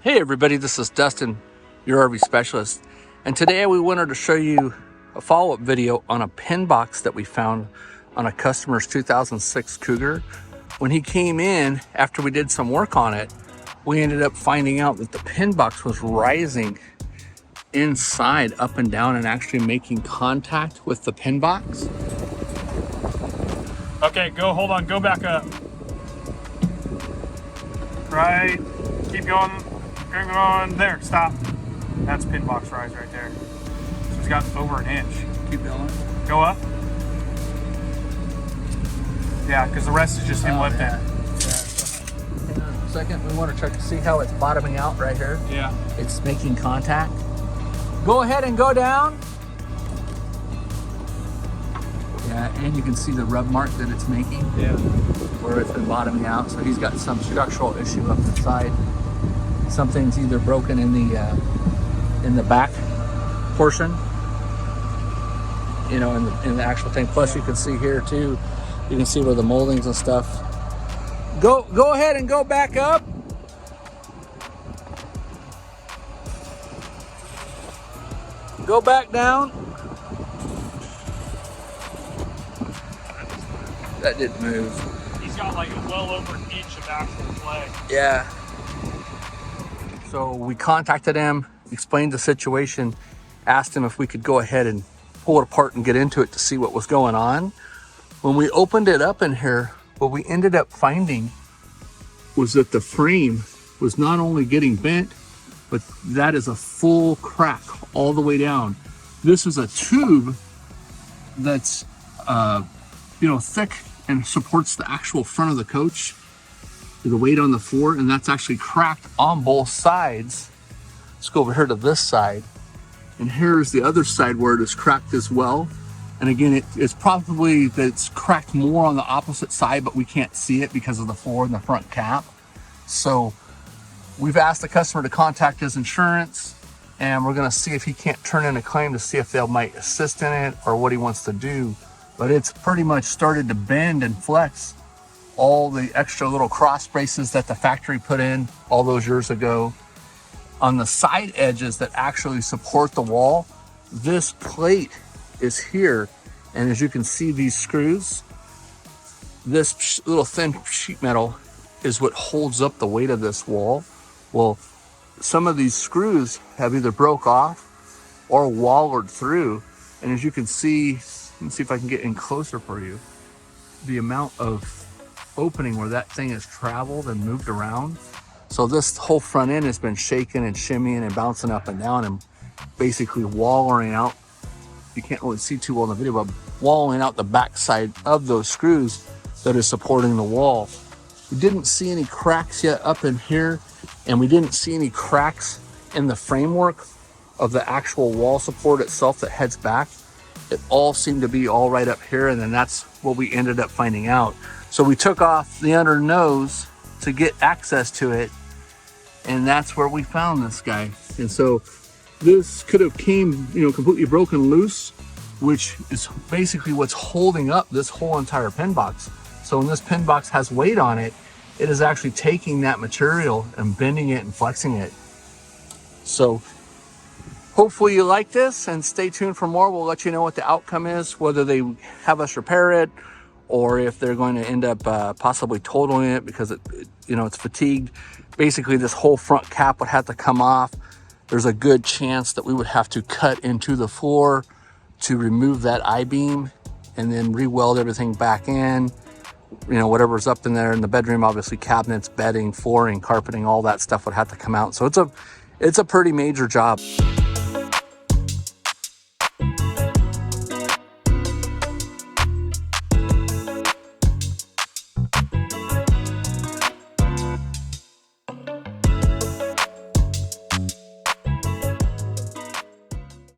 Hey everybody, this is Dustin, your RV specialist, and today we wanted to show you a follow-up video on a pin box that we found on a customer's 2006 Cougar. When he came in, after we did some work on it, we ended up finding out that the pin box was rising inside, up and down, and actually making contact with the pin box. Okay, hold on, go back up. Right, keep going. There, stop. That's pin box rise right there. So it's got over an inch. Keep going. Go up. Yeah, because the rest is just him lifting. Yeah. Hang on a second, we want to check to see how it's bottoming out right here. Yeah. It's making contact. Go ahead and go down. Yeah, and you can see the rub mark that it's making. Yeah. Where it's been bottoming out. So he's got some structural issue up the side. Something's either broken in the back portion, you know, in the actual tank. Plus, you can see here too. You can see where the moldings and stuff. Go ahead and go back up. Go back down. That didn't move. He's got like well over an inch of actual play. Yeah. So we contacted him, explained the situation, asked him if we could go ahead and pull it apart and get into it to see what was going on. When we opened it up in here, what we ended up finding was that the frame was not only getting bent, but that is a full crack all the way down. This is a tube that's thick and supports the actual front of the coach, the weight on the floor, and that's actually cracked on both sides. Let's go over here to this side, and here's the other side where it is cracked as well. And again, it's probably that it's cracked more on the opposite side, but we can't see it because of the floor and the front cap. So we've asked the customer to contact his insurance, and we're going to see if he can't turn in a claim to see if they might assist in it or what he wants to do. But it's pretty much started to bend and flex. All the extra little cross braces that the factory put in all those years ago. On the side edges that actually support the wall, this plate is here. And as you can see, these screws, this little thin sheet metal is what holds up the weight of this wall. Well, some of these screws have either broke off or wallered through. And as you can see, let me see if I can get in closer for you, the amount of opening where that thing has traveled and moved around. So this whole front end has been shaking and shimmying and bouncing up and down and basically wallering out. You can't really see too well in the video, but walling out the back side of those screws that is supporting the wall. We didn't see any cracks yet up in here, and we didn't see any cracks in the framework of the actual wall support itself that heads back. It all seemed to be all right up here, and then that's what we ended up finding out. So we took off the undernose to get access to it, and that's where we found this guy. And so this could have came, completely broken loose, which is basically what's holding up this whole entire pin box. So when this pin box has weight on it, it is actually taking that material and bending it and flexing it. So hopefully you like this, and stay tuned for more. We'll let you know what the outcome is, whether they have us repair it or if they're going to end up possibly totaling it because it's fatigued. Basically, this whole front cap would have to come off. There's a good chance that we would have to cut into the floor to remove that I-beam and then re-weld everything back in. Whatever's up in there in the bedroom, obviously cabinets, bedding, flooring, carpeting, all that stuff would have to come out. So it's a pretty major job.